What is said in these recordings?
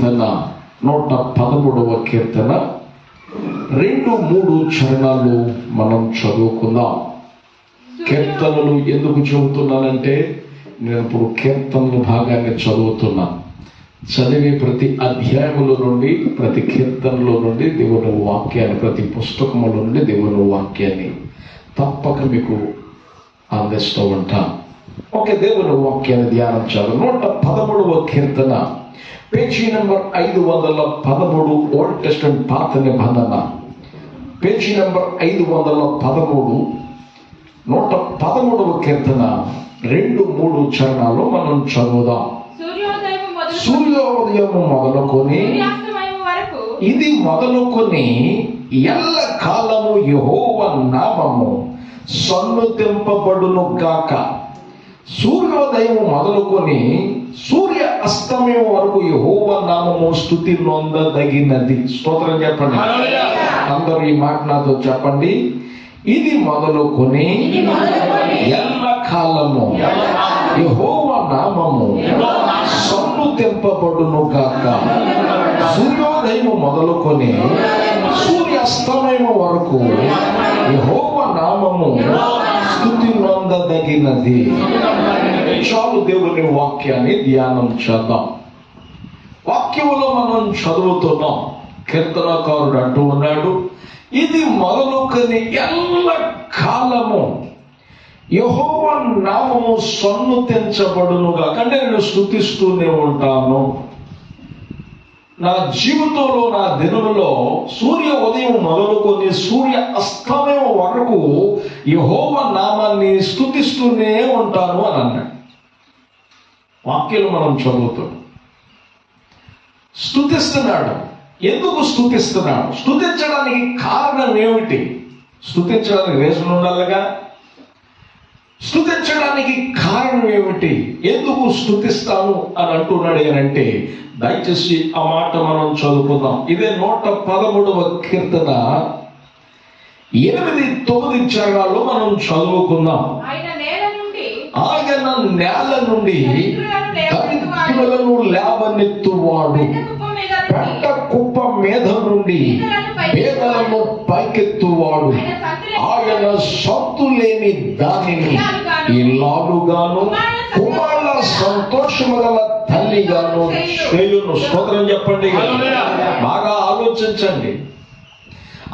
కీర్తన 113వ కీర్తన 2-3 చరణాలు మనం చదువుకుందాం. కీర్తనలు ఎందుకు చదువుతున్నానంటే, నేను ఇప్పుడు కీర్తనల భాగాన్ని చదువుతున్నా. చదివే ప్రతి అధ్యాయముల నుండి, ప్రతి కీర్తనలో నుండి దేవుని వాక్యాన్ని, ప్రతి పుస్తకముల నుండి దేవుని వాక్యాన్ని తప్పక మీకు అందిస్తూ ఉంటా. ఓకే, దేవుని వాక్యాన్ని ధ్యానం చేయాలి. 113వ కీర్తన, పేజీ నెంబర్ 513, ఓల్డ్ టెస్టమెంట్ పాత నిబంధన, పేజీ నెంబర్ 513, 113వ కీర్తన 2-3 చరణాలు మనం చదువుదాం. సూర్యోదయము మొదలుకొని ఇది మొదలుకొని ఎల్ల కాలము యెహోవా నామము సన్నుతింపబడును గాక. సూర్యోదయం మొదలుకొని సూర్య అస్తమయం వరకు యెహోవా నామము స్తుతి నొందదగినది. స్తోత్రం చెప్పండి అందరూ. ఈ మాట నాతో చెప్పండి. ఇది మొదలుకొని ఎల్ల కాలము యెహోవా నామము సన్నుతింపబడును గాక. సూర్యోదయం మొదలుకొని సూర్యాస్తమయం వరకు యెహోవా నామము స్తుతి నొందదగినది. చాలు, దేవుని వాక్యాన్ని ధ్యానం చేద్దాం. వాక్యములో మనం చదువుతున్నాం. కీర్తనకారుడు అంటూ ఉన్నాడు, ఇది మొదలుకొని ఎల్ల కాలము యెహోవా నామము సన్నుతించబడునుగా. అంటే నేను స్తుతిస్తూనే ఉంటాను. నా జీవితంలో, నా దినములో సూర్య ఉదయం మొదలుకొని సూర్య అస్తమయం వరకు యెహోవా నామాన్ని స్తుతిస్తూనే ఉంటాను అని అన్నాడు. వాక్యాలు మనం చదువుతాం. స్తుతిస్తున్నాడు. ఎందుకు స్తుతిస్తున్నాడు? స్తుతించడానికి కారణం ఏమిటి? స్తుతించడానికి రీజన్ ఉండాలిగా. స్తుతించడానికి కారణం ఏమిటి? ఎందుకు స్తుతిస్తాను అని అంటున్నాడు అంటే, దయచేసి ఆ మాట మనం చదువుకుందాం. ఇదే 113వ కీర్తన 8-9 చరణాల్లో మనం చదువుకుందాం. ఆయన నేల నుండి దరిద్రులను లేవనెత్తువాడు, పెద్ద కుప్ప మీద నుండి పేదలను పైకెత్తువాడు. ఆయన సొత్తు లేని దానిని ఇల్లాలుగాను కుమారుల సంతోషము గల తల్లిగాను చేయును. స్తోత్రం చెప్పండి. బాగా ఆలోచించండి.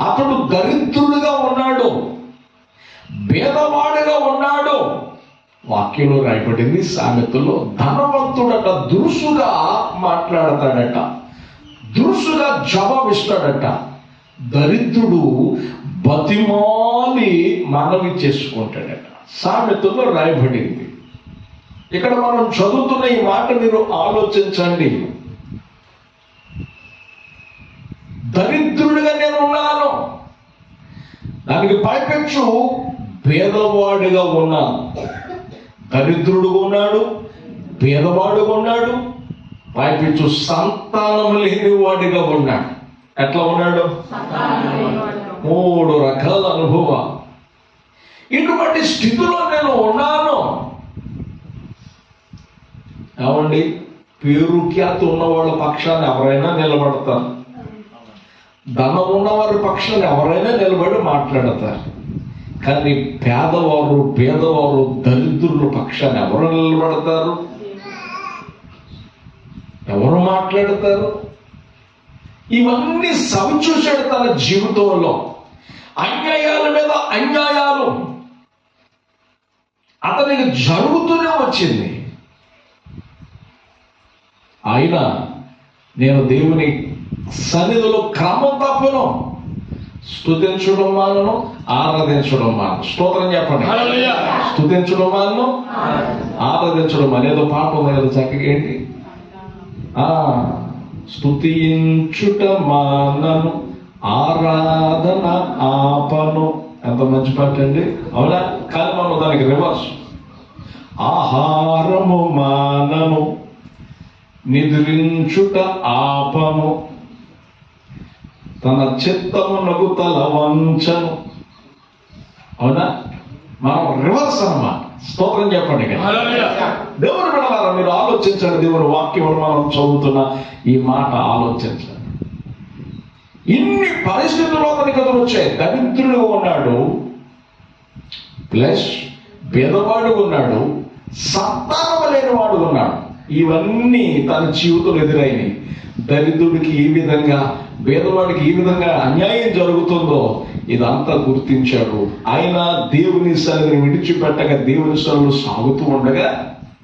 అతడు దరిద్రుడిగా ఉన్నాడు, భేదవాడిగా ఉన్నాడు. వాక్యంలో రాయబడింది, సామెతలో, ధనవంతుడట దురుసుగా మాట్లాడతాడట, దురుసుగా జవాబిస్తాడట. దరిద్రుడు బతిమాలి మనవి చేసుకుంటాడట. సామెతలో రాయబడింది. ఇక్కడ మనం చదువుతున్న ఈ మాట మీరు ఆలోచించండి. దరిద్రుడిగా నేను ఉన్నాను, దానికి పైపెచ్చు పేదవాడిగా ఉన్నాను. దరిద్రుడుగా ఉన్నాడు, పేదవాడుగా ఉన్నాడు, పైపెచ్చు సంతానం లేని వాడిగా ఉన్నాడు. ఎట్లా ఉన్నాడు? 3 రకాల అనుభవం. ఇటువంటి స్థితిలో నేను ఉన్నాను. ఏమండి, పేరు ఖ్యాతి ఉన్నవాళ్ళ పక్షాన్ని ఎవరైనా నిలబడతారు, ధనం ఉన్నవారి పక్షాన్ని ఎవరైనా నిలబడి మాట్లాడతారు. కానీ పేదవారు, పేదవారు, దరిద్రుల పక్షాన్ని ఎవరు నిలబడతారు? ఎవరు మాట్లాడతారు? ఇవన్నీ సవిచూశాడు తన జీవితంలో. అన్యాయాల మీద అన్యాయాలు అతనికి జరుగుతూనే వచ్చింది. అయినా నేను దేవుని సన్నిధిలో క్రమం తప్పను, స్తుతించడం మానను, ఆరాధించడం మానను. స్తోత్రం చెప్పండి. స్తుతించడం మానను, ఆరాధించడం అనేదో పాట ఉంది కదా చక్కగా. ఏంటి? స్తుతించుట మానను, ఆరాధన ఆపను. ఎంత మంచి పాట అండి, అవునా? కానీ మనం దానికి రివర్స్. ఆహారము మానను, నిద్రించుట ఆపను, తన చిత్తమునకు తల వంచను. అవునా? మనం రివర్స్ అన్నమాట. స్తోత్రం చెప్పండి. దేవుని బిడ్డలారా, మీరు ఆలోచించండి. దేవుని వాక్యం మనం చదువుతున్న ఈ మాట ఆలోచించండి. ఇన్ని పరిస్థితుల్లో అతనికి ఎదురొచ్చాయి. దరిద్రుడు ఉన్నాడు, ప్లస్ పేదవాడు ఉన్నాడు, సంతానం లేని వాడు ఉన్నాడు. ఇవన్నీ తన జీవితంలో ఎదురైనవి. దరిద్రుడికి ఈ విధంగా, పేదవాడికి ఈ విధంగా అన్యాయం జరుగుతుందో ఇదంతా గుర్తించాడు. ఆయన దేవుని సన్నిధిని విడిచిపెట్టక దేవుని సన్నిధిలో సాగుతూ ఉండగా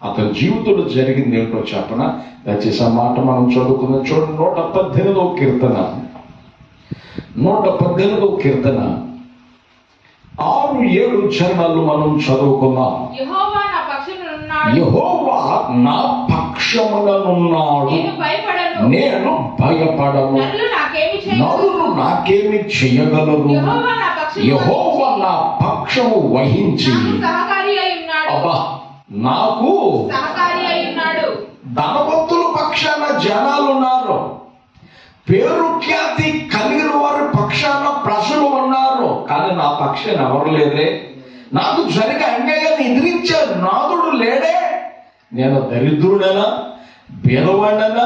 అతని జీవితంలో జరిగింది ఏంటో చెప్పన. దయచేసి ఆ మాట మనం చదువుకుందాం. చూడండి, 118వ కీర్తన, 118వ కీర్తన 6-7 చరణాలు మనం చదువుకుందాం. యెహోవా నా పక్షముననున్నాడు, నేను భయపడను, నరులు నాకేమి చేయగలరు. యెహోవా నా పక్షము వహించి అబ్బా నాకు ధనవంతుల పక్షాన జనాలు ఉన్నారు, పేరు ఖ్యాతి కలిగిన వారి పక్షాన ప్రజలు ఉన్నారు, కానీ నా పక్షాన ఎవరు లేదే. నాకు జరిగే అన్యాయాన్ని ఎదిరించే నాదుడు లేడే. నేను దరిద్రుడైనా, బీదవాడినైనా,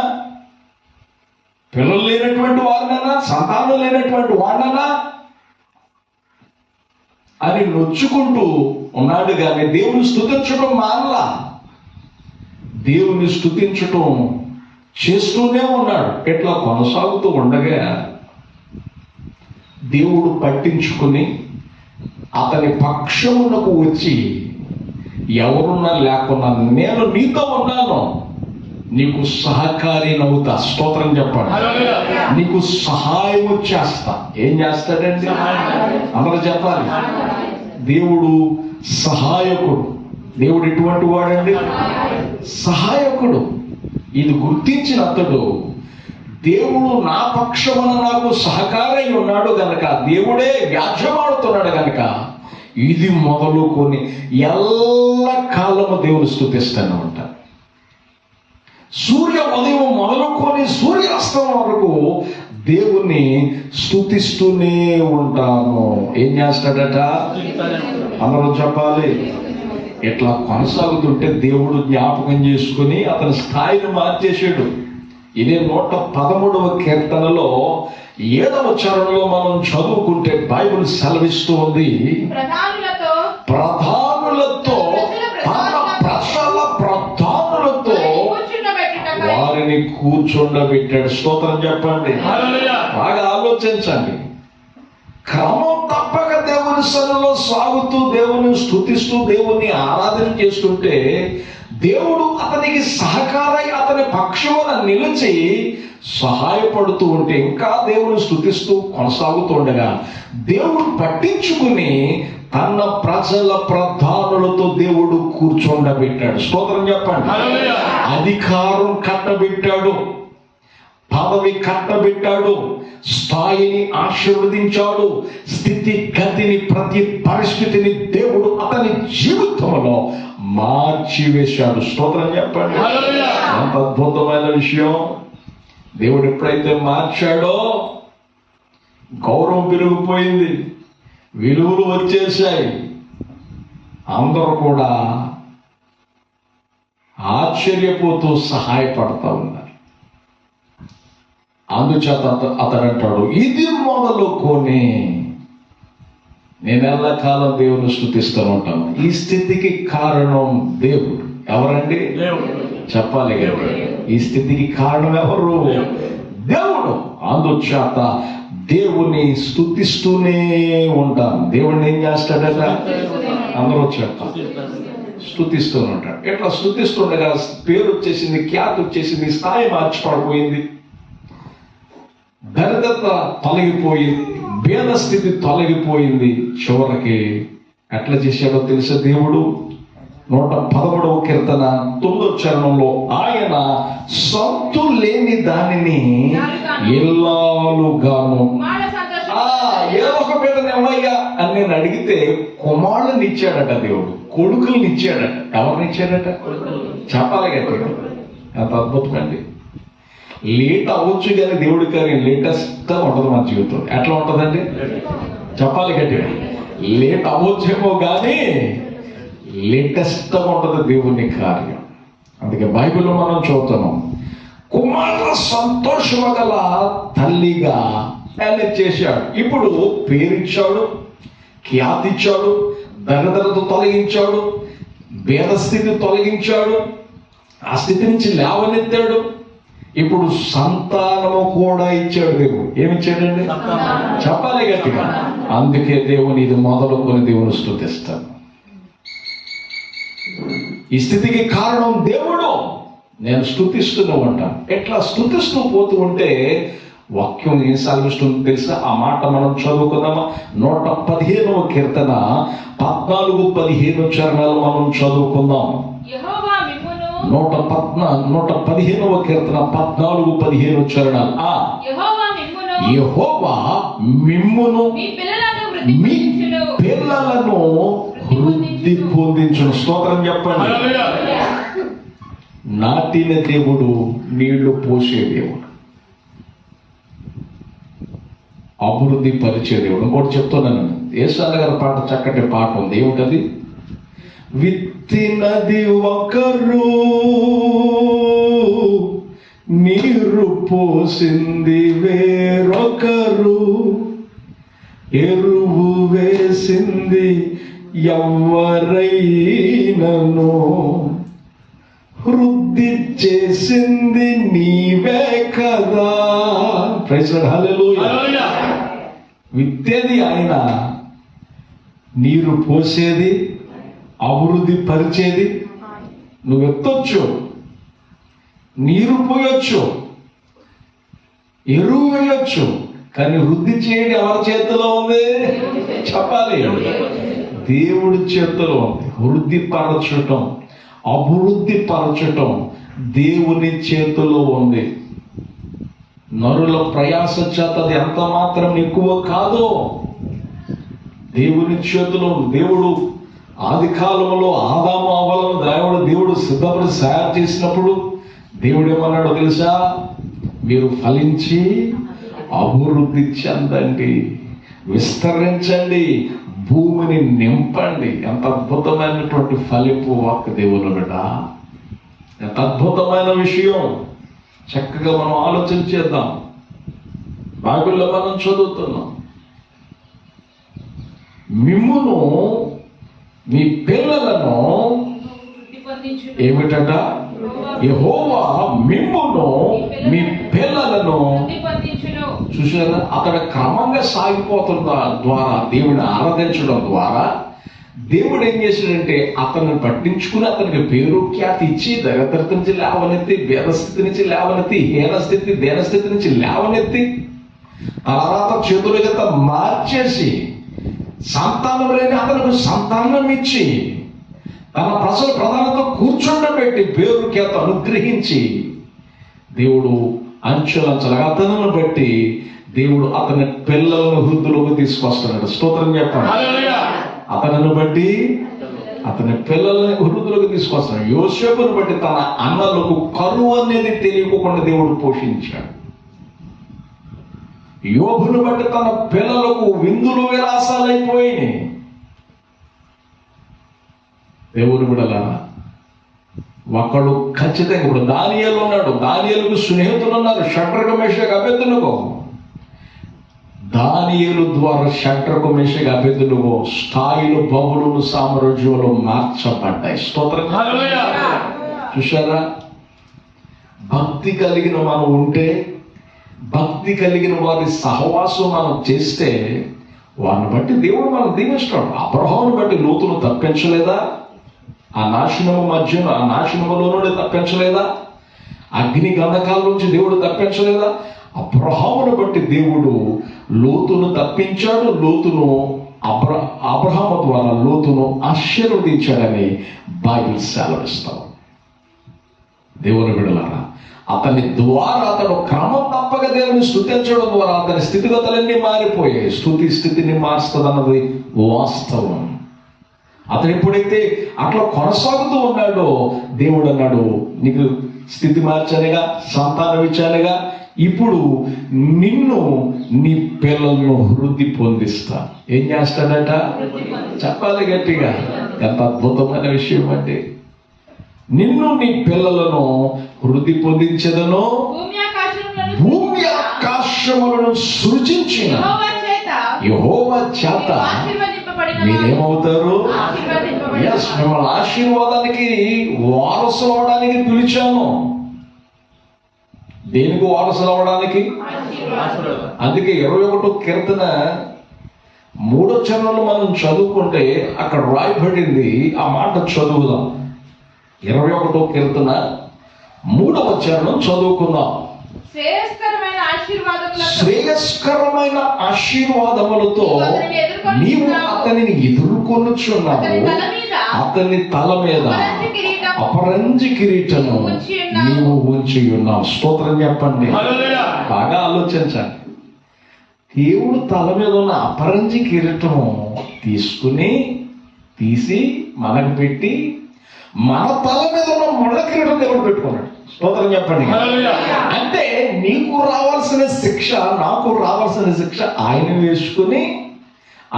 పిల్లలు లేనటువంటి వాడినైనా, సంతానం లేనటువంటి వాడినైనా అని నొచ్చుకుంటూ ఉన్నాడు. కానీ దేవుని స్తుతించడం మానలా. దేవుని స్తుతించటం చేస్తూనే ఉన్నాడు. ఇట్లా కొనసాగుతూ ఉండగా దేవుడు పట్టించుకుని అతని పక్షమునకు వచ్చి, ఎవరున్నా లేకున్నా నేను నీతో ఉన్నాను, నీకు సహకారినవుతా. స్తోత్రం చెప్పండి. నీకు సహాయం చేస్తా. ఏం చేస్తాడండి? అందరూ చెప్పాలి. దేవుడు సహాయకుడు. దేవుడు ఎటువంటి వాడండి? సహాయకుడు. ఇది గుర్తించిన అతడు, దేవుడు నా పక్షమున నాకు సహకారై ఉన్నాడు గనక, దేవుడే వ్యాజ్యమాడుతున్నాడు గనక, ఇది మొదలుకొని ఎల్ల కాలము దేవుని స్తుతిస్తూనే ఉంటాను. సూర్య ఉదయం మొదలుకొని సూర్యాస్తం వరకు దేవుణ్ణి స్తుతిస్తూనే ఉంటాను. ఏం చేస్తాడట? అందరూ చెప్పాలి. ఇట్లా కొనసాగుతుంటే దేవుడు జ్ఞాపకం చేసుకుని అతని స్థాయిని మార్చేసాడు. ఇదే 113వ కీర్తనలో 7వ చరణంలో మనం చదువుకుంటే బైబిల్ సెలవిస్తూ ఉంది, ప్రధానులతో తన ప్రజల ప్రధానులతో వారిని కూర్చుండబెట్టాడు. స్తోత్రం చెప్పండి. బాగా ఆలోచించండి. క్రమం తప్పక దేవుని సన్నిధిలో సాగుతూ, దేవుని స్తుతిస్తూ, దేవుని ఆరాధన చేస్తుంటే దేవుడు అతనికి సహకారై అతని పక్షమున నిలిచి సహాయపడుతూ ఉంటే, ఇంకా దేవుని స్తుతిస్తూ కొనసాగుతూ ఉండగా దేవుడు పట్టించుకుని తన ప్రజల ప్రధానులతో దేవుడు కూర్చోండబెట్టాడు. స్తోత్రం చెప్పండి. అధికారం కట్టబెట్టాడు, పదవి కట్టబెట్టాడు, స్థాయిని ఆశీర్వదించాడు, స్థితిగతిని, ప్రతి పరిస్థితిని దేవుడు అతని జీవితంలో మార్చివేశాడు. స్తోత్రం చెప్పండి. ఎంత అద్భుతమైన విషయం. దేవుడు ఎప్పుడైతే మార్చాడో గౌరవం పెరిగిపోయింది, విలువలు వచ్చేసాయి. అందరూ కూడా ఆశ్చర్యపోతూ సహాయపడతా ఉన్నారు. అందుచేత అతడు అంటాడు, ఇది మొదలుకొని నేను ఎల్లకాలం దేవుని స్తుతిస్తూ ఉంటాను. ఈ స్థితికి కారణం దేవుడు. ఎవరండి? చెప్పాలి కదా. ఈ స్థితికి కారణం ఎవరు? దేవుడు. అందుచేత దేవుని స్తుతిస్తూనే ఉంటాను. దేవుడిని ఏం చేస్తాడట? అందరూ చెప్తారు, స్తుతిస్తూ ఉంటాడు. ఇట్లా స్తుతిస్తుండగా పేరు వచ్చేసింది, ఖ్యాతి వచ్చేసింది, స్థాయి మార్చిపడిపోయింది, దరిద్రత తొలగిపోయింది, భేద స్థితి తొలగిపోయింది. చివరికి ఎట్లా చేశాడో తెలుసా దేవుడు? 113వ కీర్తన 9వ చరణంలో, ఆయన సొత్తు లేని దానిని ఇల్లాలుగాను, ఏదో ఒక బిడ్డను ఏమయ్యా అని నేను అడిగితే కుమారుని ఇచ్చాడట దేవుడు, కొడుకుల్ని ఇచ్చాడట. ఎవరిని ఇచ్చాడట? చెప్పాలి కదా. ఎంత అద్భుతమండి. లేట్ అవ్వచ్చు కానీ దేవుడి కానీ లేటెస్ట్గా ఉంటుంది మన జీవితం. ఎట్లా ఉంటుందండి? చెప్పాలి గట్టిగా. లేట్ అవ్వచ్చేమో కానీ లేటెస్ట్గా ఉంటుంది దేవుని కార్యం. అందుకే బైబిల్లో మనం చదువుతున్నాం, కుమారుడు సంతోషము గల తల్లిగా మేనేజ్ చేశాడు. ఇప్పుడు పేరిచ్చాడు, ఖ్యాతి ఇచ్చాడు, దరిద్రత తొలగించాడు, భేద స్థితి తొలగించాడు, ఆ స్థితి నుంచి లేవనెత్తాడు. ఇప్పుడు సంతానము కూడా ఇచ్చాడు దేవుడు. ఏమిచ్చాడండి? చెప్పాలి గట్టిగా. అందుకే దేవుని ఇది మొదలుకొని దేవుని స్తుతిస్తాను. ఈ స్థితికి కారణం దేవుడు. నేను స్తుతిస్తూనే ఉంటాను. ఎట్లా స్తుతిస్తూ పోతూ ఉంటే వాక్యం ఏం సాగిస్తుంది తెలుసా? ఆ మాట మనం చదువుకుందామా? 115వ కీర్తన 14-15 చరణాలు మనం చదువుకుందాం. 115వ కీర్తన 14-15 చరణాలు. యెహోవా మిమ్మును మీ పిల్లలను వృద్ధి పొందించును. స్తోత్రం చెప్పండి. నాటిన దేవుడు, నీళ్లు పోసే దేవుడు, అభివృద్ధి పరిచే దేవుడు. ఇంకోటి చెప్తున్నాను, యేసయ్య గారి పాట, చక్కటి పాట ఉంది. ఏమిటది? విత్తినది ఒకరు, నీరు పోసింది వేరొకరు, ఎరువు వేసింది ఎవరైనను, వృద్ధి చేసింది నీవే కదా. Praise the Lord. హల్లెలూయా. విత్తేది ఆయన, నీరు పోసేది, అభివృద్ధి పరిచేది నువ్వు. ఎత్తొచ్చు, నీరు పోయొచ్చు, ఎరువు వేయొచ్చు, కానీ వృద్ధి చేయడం ఎవరి చేతిలో ఉంది? చెప్పాలి. దేవుడి చేతిలో ఉంది. వృద్ధి పరచటం, అభివృద్ధి పరచటం దేవుని చేతిలో ఉంది. నరుల ప్రయాస చేత అది ఎంత మాత్రం ఎక్కువ కాదు, దేవుని చేతిలో. దేవుడు ఆది కాలంలో ఆదాము అవ్వలను దేవుడు సిద్ధపడి తయారు చేసినప్పుడు దేవుడు ఏమన్నాడో తెలుసా? మీరు ఫలించి అభివృద్ధి చెందండి, విస్తరించండి, భూమిని నింపండి. ఎంత అద్భుతమైనటువంటి ఫలింపు వాక్ దేవుని బిడ్డ. ఎంత అద్భుతమైన విషయం. చక్కగా మనం ఆలోచన చేద్దాం. బైబిల్లో మనం చదువుతున్నాం, మిమ్మును మీ పిల్లలను ఏమిటట? యెహోవా మిమ్మును మీ పిల్లలను. చూసారా? అతడు క్రమంగా సాగిపోతున్న ద్వారా, దేవుని ఆరాధించడం ద్వారా దేవుడు ఏం చేశాడంటే అతన్ని పట్టించుకుని అతనికి పేరు ఖ్యాతి ఇచ్చి, దరిద్రత నుంచి లేవనెత్తి, భేదస్థితి నుంచి లేవనెత్తి, హీనస్థితి దేనస్థితి నుంచి లేవనెత్తి, తర్వాత చేతుల చేత మార్చేసి, సంతానం లేని అతనికి సంతానం ఇచ్చి, తన ప్రధానంతో కూర్చుండబెట్టి పేరు ఖ్యాత అనుగ్రహించి, దేవుడు అంచెలంచెలుగా అతను బట్టి దేవుడు అతని పిల్లలను వృద్ధిలోకి తీసుకొస్తున్నాడు. స్తోత్రం చెప్పండి. అతనిని బట్టి అతని పిల్లల్ని వృద్ధిలోకి తీసుకొస్తున్నాడు. యోసేపును బట్టి తన అన్నలకు కరువు అనేది తెలియకుండా దేవుడు పోషించాడు. యోబును బట్టి తన పిల్లలకు విందులు విలాసాలైపోయినాయి. దేవుని బిడ్డలారా, ఒకడు ఖచ్చితంగా ఇప్పుడు దానియేలు ఉన్నాడు. దానియేలుకు స్నేహితులు ఉన్నారు, షడ్రక మేషక అబేద్నెగో. దానియేలు ద్వారా షడ్రక మేషక అబేద్నెగో స్థాయిలు, బబులోను సామ్రాజ్యంలో మార్చబడ్డాయి. స్తోత్రం. చూశారా? భక్తి కలిగిన మనం ఉంటే, భక్తి కలిగిన వారి సహవాసం మనం చేస్తే, వారిని బట్టి దేవుడు మనం దీవిస్తాడు. అబ్రహామును బట్టి లోతును తప్పించలేదా? ఆ నాశనములో నుండి తప్పించలేదా? అగ్ని గంధకాల నుంచి దేవుడు తప్పించలేదా? అబ్రహామును బట్టి దేవుడు లోతును తప్పించాడు. లోతును అబ్రహాము ద్వారా లోతును ఆశీర్వదించాడని బైబిల్ సెలవిస్తాం. దేవుని బిడ్డలారా, అతని ద్వారా అతను క్రమం తప్పక దేవుని స్తుతించడం ద్వారా అతని స్థితిగతులన్నీ మారిపోయాయి. స్థితిని మారుస్తుంది అన్నది వాస్తవం. అతను ఎప్పుడైతే అట్లా కొనసాగుతూ ఉన్నాడో, దేవుడు అన్నాడు, నీకు స్థితి మార్చానుగా, సంతానం ఇచ్చానుగా, ఇప్పుడు నిన్ను నీ పిల్లలను వృద్ధి పొందిస్తా. ఏం చేస్తాడట? చెప్పాలి గట్టిగా. ఎంత అద్భుతమైన విషయం అంటే, నిన్ను నీ పిల్లలను వృద్ధి పొందించదను, భూమి ఆకాశములను సృజించిన యెహోవా చేత మీరేమవుతారు? ఎస్, మిమ్మల్ని ఆశీర్వాదానికి వారసులు అవడానికి పిలిచాను. దేనికి వారసులు అవడానికి? అందుకే 21వ కీర్తన 3వ చరణంలో మనం చదువుకుంటే అక్కడ రాయబడింది, ఆ మాట చదువుదాం. 21వ కీర్తన 3వ చరణం చదువుకుందాం. శ్రేయస్కరమైన ఆశీర్వాదములతో నీవు అతనిని ఎదుర్కొనుచున్నావు, అతని తల మీద అపరంజి కిరీటము నీవు ఉంచి ఉన్నావు. స్తోత్రం చెప్పండి. బాగా ఆలోచించండి. దేవుడు తల మీద ఉన్న అపరంజి కిరీటము తీసి మనకు పెట్టి, మన తల మీద ఉన్న ముళ్ళ కిరీటం దేవుడు పెట్టుకున్నాడు. స్తోత్రం చెప్పండి. అంటే నీకు రావాల్సిన శిక్ష, నాకు రావాల్సిన శిక్ష ఆయన వేసుకుని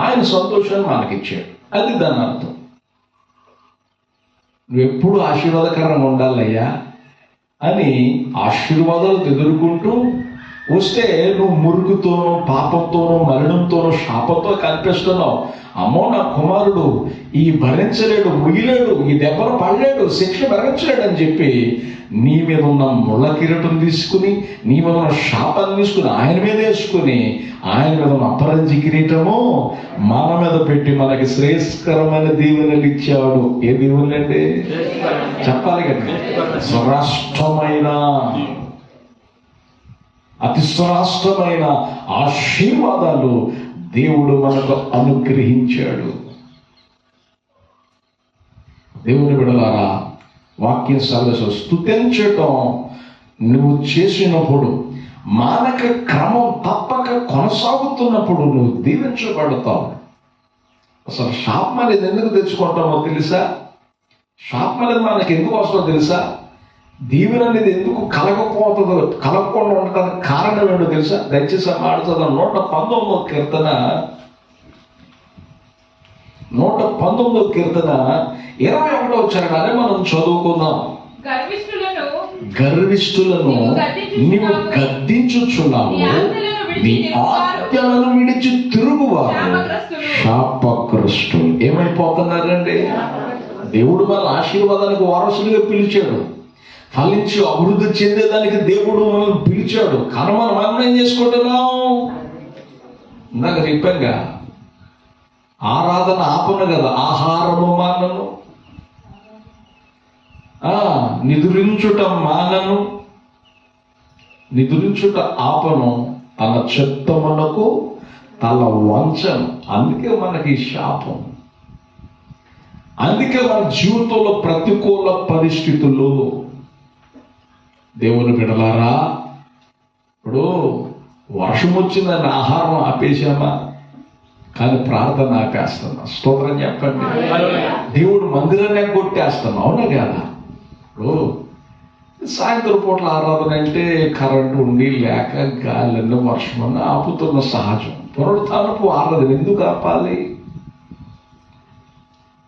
ఆయన సంతోషాన్ని మనకిచ్చాడు. అది దాని అర్థం. నువ్వెప్పుడు ఆశీర్వాదకరంగా ఉండాలయ్యా అని ఆశీర్వాదాలు ఎదుర్కొంటూ వస్తే నువ్వు మురుగుతోనూ, పాపంతోనూ, మరణంతోనూ, శాపంతో కనిపిస్తున్నావు. అమ్మో, నా కుమారుడు ఈ భరించలేడు, ముగిలేడు, ఈ దెబ్బలు పడలేడు, శిక్ష భరించలేడు అని చెప్పి నీ మీద ఉన్న ముళ్ళ కిరీటం తీసుకుని, నీ మీద ఉన్న శాపాన్ని తీసుకుని ఆయన మీద వేసుకుని, ఆయన మీద ఉన్న అపరంజి కిరీటము మన మీద పెట్టి మనకి శ్రేయస్కరమైన దీవెనలు ఇచ్చాడు. ఏ దీవెనలండి? చెప్పాలి కదా. స్వరాష్ట్రమైన, అతి స్వరాష్ట్రమైన ఆశీర్వాదాలు దేవుడు మనకు అనుగ్రహించాడు. దేవుని బిడ్డలారా, వాక్యం సర్వస్వం స్తుతించటం నువ్వు చేసినప్పుడు, మానక క్రమం తప్పక కొనసాగుతున్నప్పుడు నువ్వు దీవించబడతావు. అసలు శాపం అనేది ఎందుకు తెచ్చుకుంటామో తెలుసా? శాపం అనేది మనకి ఎందుకు వస్తుందో తెలుసా? దీవెన అనేది ఎందుకు కలగకుండా ఉండటానికి కారణం ఏంటో తెలుసా? దయచేసి మాట్లాడుతున్న 119వ కీర్తన 21వ చరణాన్ని మనం చదువుకుందాం. గర్విష్ఠులను నీవు గద్దించుచున్నావు, నీ ఆజ్ఞలను విడిచి తిరుగువారు శాపగ్రస్తులు. ఏమైపోతున్నారండి? దేవుడు మన ఆశీర్వాదానికి వారసులుగా పిలిచాడు, ఫలించి అభివృద్ధి చెందేదానికి దేవుడు మనల్ని పిలిచాడు. కానీ మనం ఏం చేసుకుంటున్నాం? ఇందాక చెప్పాగా, ఆరాధన ఆపను కదా, ఆహారము మానను, నిద్రించుట మానను, నిద్రించుట ఆపను, తన చిత్తమునకు తల వంచను. అందుకే మనకి శాపం. అందుకే మన జీవితంలో ప్రతికూల పరిస్థితులు. దేవుని బిడ్డలారా, ఇప్పుడు వర్షం వచ్చిందని ఆహారం ఆపేశామా? కానీ ప్రార్థన ఆపేస్తున్నా. స్తోత్రం చెప్పండి. దేవుడు మందిరాన్ని కొట్టేస్తున్నాం, అవునా కదా? ఇప్పుడు సాయంత్రం పూట్ల ఆరాధన అంటే కరెంటు ఉండి లేక గాలిలో వర్షం ఆపుతున్న సహజం. పునరుత్థానపు ఆరాధన ఎందుకు ఆపాలి?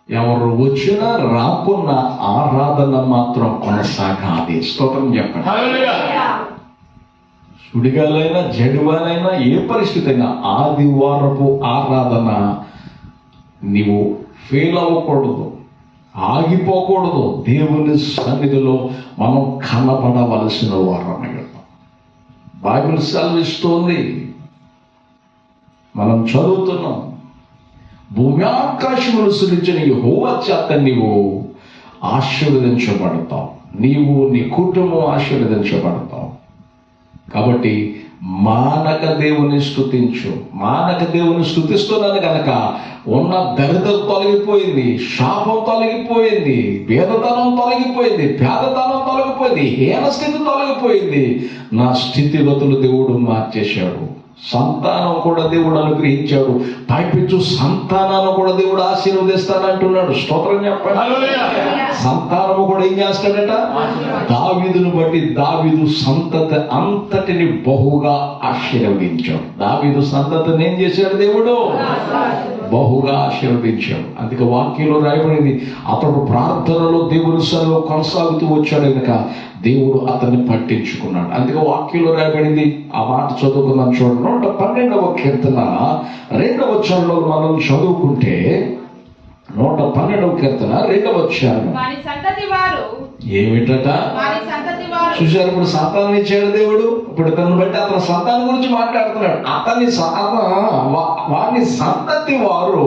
ఎవరు వచ్చినా రాకున్న ఆరాధన మాత్రం కొనసాగాలి. స్తోత్రం చెప్పండి. సుడిగాలైనా జడివాలైనా ఏ పరిస్థితి అయినా ఆదివారపు ఆరాధన నీవు ఫెయిల్ అవ్వకూడదు, ఆగిపోకూడదు. దేవుని సన్నిధిలో మనం కనబడవలసిన వారమై ఉన్నాం. బైబిల్ సెలవిస్తోంది, మనం చదువుతున్నాం, భూమి ఆకాశములు సృజించిన యెహోవా చేత నీవు ఆశీర్వదించబడతావు, నీవు నీ కుటుంబం ఆశీర్వదించబడతావు. కాబట్టి మానక దేవుని స్తుతించు. మానక దేవుని స్తుతిస్తున్నాను కనుక ఉన్న దరిద్రం తొలగిపోయింది, శాపం తొలగిపోయింది, భేదతనం తొలగిపోయింది, పేదతనం తొలగిపోయింది, హీన స్థితి తొలగిపోయింది. నా స్థితిగతులు దేవుడు మార్చేశాడు. సంతానం కూడా దేవుడు అనుగ్రహించాడు. పైపించు సంతానాన్ని కూడా దేవుడు ఆశీర్వదిస్తానంటున్నాడు. స్తోత్రం చెప్పండి. సంతానము కూడా ఏం చేస్తాడట? దావీదును బట్టి దావీదు సంతతి అంతటిని బహుగా ఆశీర్వదించాడు. దావీదు సంతతిని ఏం చేశాడు? దేవుడు బహుగా ఆశీర్వదించాడు. అందుకే వాక్యంలో రాయబడింది, అతడు ప్రార్థనలో దేవుని సన్నిధిలో కొనసాగుతూ వచ్చాడు కనుక దేవుడు అతన్ని పట్టించుకున్నాడు. అందుకే వాక్యంలో రాయబడింది, ఆ మాట చదువుకుందాం చూడండి. 112వ కీర్తన 2వ వచనంలో మనం చదువుకుంటే, 112వ కీర్తన 2వ వచనం ఏమిటట? చూశారు, ఇప్పుడు సంతానం ఇచ్చాడు దేవుడు. ఇప్పుడు తనను బట్టి అతని సంతానం గురించి మాట్లాడుతున్నాడు. వారిని సంతతి వారు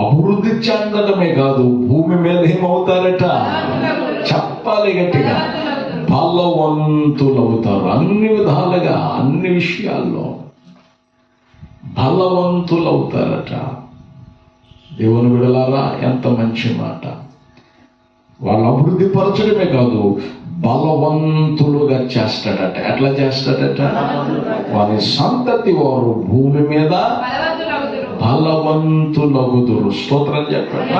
అభివృద్ధి చెందడమే కాదు, భూమి మీద ఏమవుతారట? చెప్పాలి గట్టిగా, బలవంతులవుతారు. అన్ని విధాలుగా, అన్ని విషయాల్లో బలవంతులవుతారట. దేవుని బిడ్డలారా, ఎంత మంచి మాట! వాళ్ళు అభివృద్ధి పరచడమే కాదు, బలవంతులుగా చేస్తాడట. ఎట్లా చేస్తాడట? వారి సంతతి వారు భూమి మీద బలవంతులగుదురు. స్తోత్రం చెప్పండి.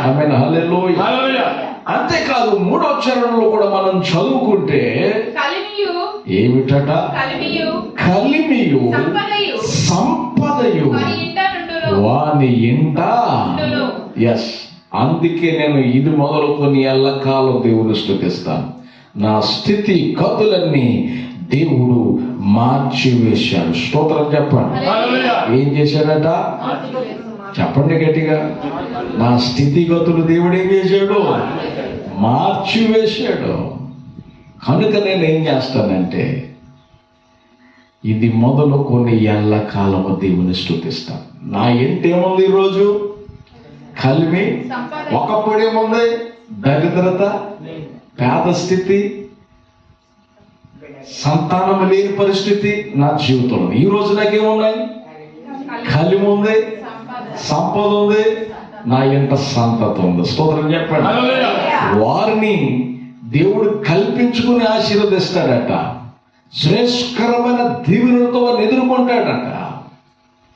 ఆమేన్, హల్లెలూయా. అంతేకాదు 3వ చరణంలో కూడా మనం చదువుకుంటే ఏమిటట? కలిమియు సంపదయు వాని ఇంట. ఎస్, అందుకే నేను ఇది మొదలుకొని ఎల్లకాలం దేవుని స్తుతిస్తాను. నా స్థితి గతులన్నీ దేవుడు మార్చివేశాడు. స్తోత్రం చెప్పండి. ఏం చేశాడట? చెప్పండి గట్టిగా. నా స్థితిగతులు దేవుడు ఏం చేశాడు? మార్చివేశాడు. కనుక నేను ఏం చేస్తానంటే, ఇది మొదలుకొని ఎల్లకాలము దేవుని స్తుతిస్తాను. నా ఏంటేముంది ఈరోజు? కలిమి. ఒకప్పుడేముంది? దరిద్రత, పేద స్థితి, సంతానం లేని పరిస్థితి నా జీవితంలో. ఈ రోజు నాకేమున్నాయి? కలిమి ఉంది, సంపద ఉంది, నా ఇంట సంతతి ఉంది. స్తోత్రం చెప్పండి. వారిని దేవుడు కల్పించుకుని ఆశీర్వదిస్తాడట. శ్రేష్కరమైన దీవెనలతో వారిని ఎదుర్కొంటాడట.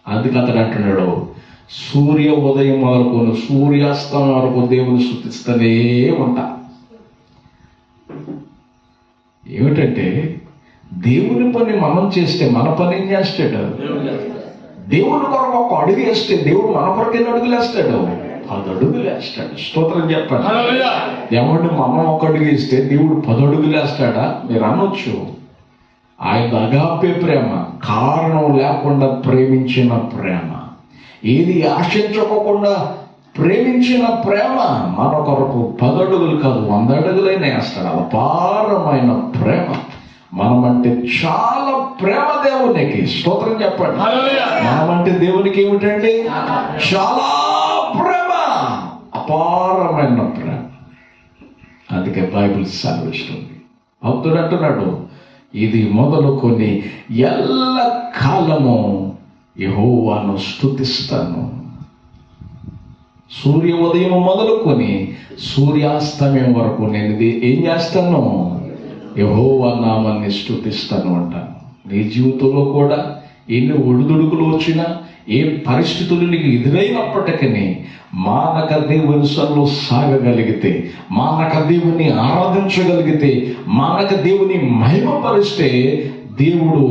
అందుకు అతడు అంటున్నాడు, సూర్య ఉదయం మొదలుకొని సూర్యాస్తమయం వరకు దేవుని స్తుతిస్తూనే ఉంటా. ఏమిటంటే, దేవుని పని మనం చేస్తే మన పని ఏం చేస్తాడు? దేవుని కొరకు ఒక అడుగు వేస్తే దేవుడు మన కొరకు ఎన్ని అడుగులు వేస్తాడు? 10 అడుగులు వేస్తాడు. స్తోత్రం చెప్పండి. ఎవరిని మనం ఒక అడుగు వేస్తే దేవుడు 10 అడుగులు వేస్తాడా? మీరు అనొచ్చు. ఆయన అగాపే ప్రేమ, కారణం లేకుండా ప్రేమించిన ప్రేమ, ఏది ఆశించకుండా ప్రేమించిన ప్రేమ మన కొరకు 10 అడుగులు కాదు, 100 అడుగులైనా వేస్తాడు. అపారమైన ప్రేమ. మనమంటే చాలా ప్రేమ దేవునికి. స్తోత్రం చెప్పండి. మనమంటే దేవునికి ఏమిటండి? చాలా ప్రేమ, అపారమైన ప్రేమ. అందుకే బైబిల్ సెలవిస్తుంది. భక్తుడు అంటున్నాడు, ఇది మొదలుకొని ఎల్ల కాలము యెహోవాను స్తుతిస్తాను. సూర్య ఉదయం మొదలుకొని సూర్యాస్తమయం వరకు నేను ఏం చేస్తాను? యెహోవా నామాన్ని స్తుతిస్తాను అంటాను. నీ జీవితంలో కూడా ఎన్ని ఒడిదుడుకులు వచ్చినా, ఏ పరిస్థితులు నీకు ఎదురైనప్పటికీ మానక దేవుని సన్నిధిలో సాగగలిగితే, మానక దేవుని ఆరాధించగలిగితే, మానక దేవుని మహిమపరిస్తే దేవుడు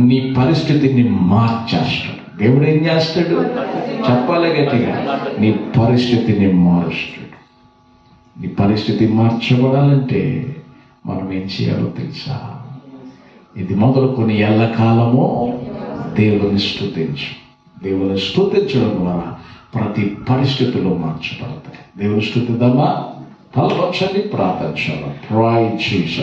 నీ పరిస్థితిని మార్చేస్తాడు. దేవుడు ఏం చేస్తాడు? చెప్పాలి గట్టిగా, నీ పరిస్థితిని మారుస్తాడు. నీ పరిస్థితి మార్చబడాలంటే మనం ఏం చేయాలో తెలుసా? ఇది మొదలుకొని ఎల్లకాలము దేవుని స్తుతించు. దేవుని స్తుతించడం ద్వారా ప్రతి పరిస్థితుల్లో మార్చబడతాయి. దేవుని స్తుతిద్దామా? తలవంచండి, ప్రార్థించాలి. Praise Jesus.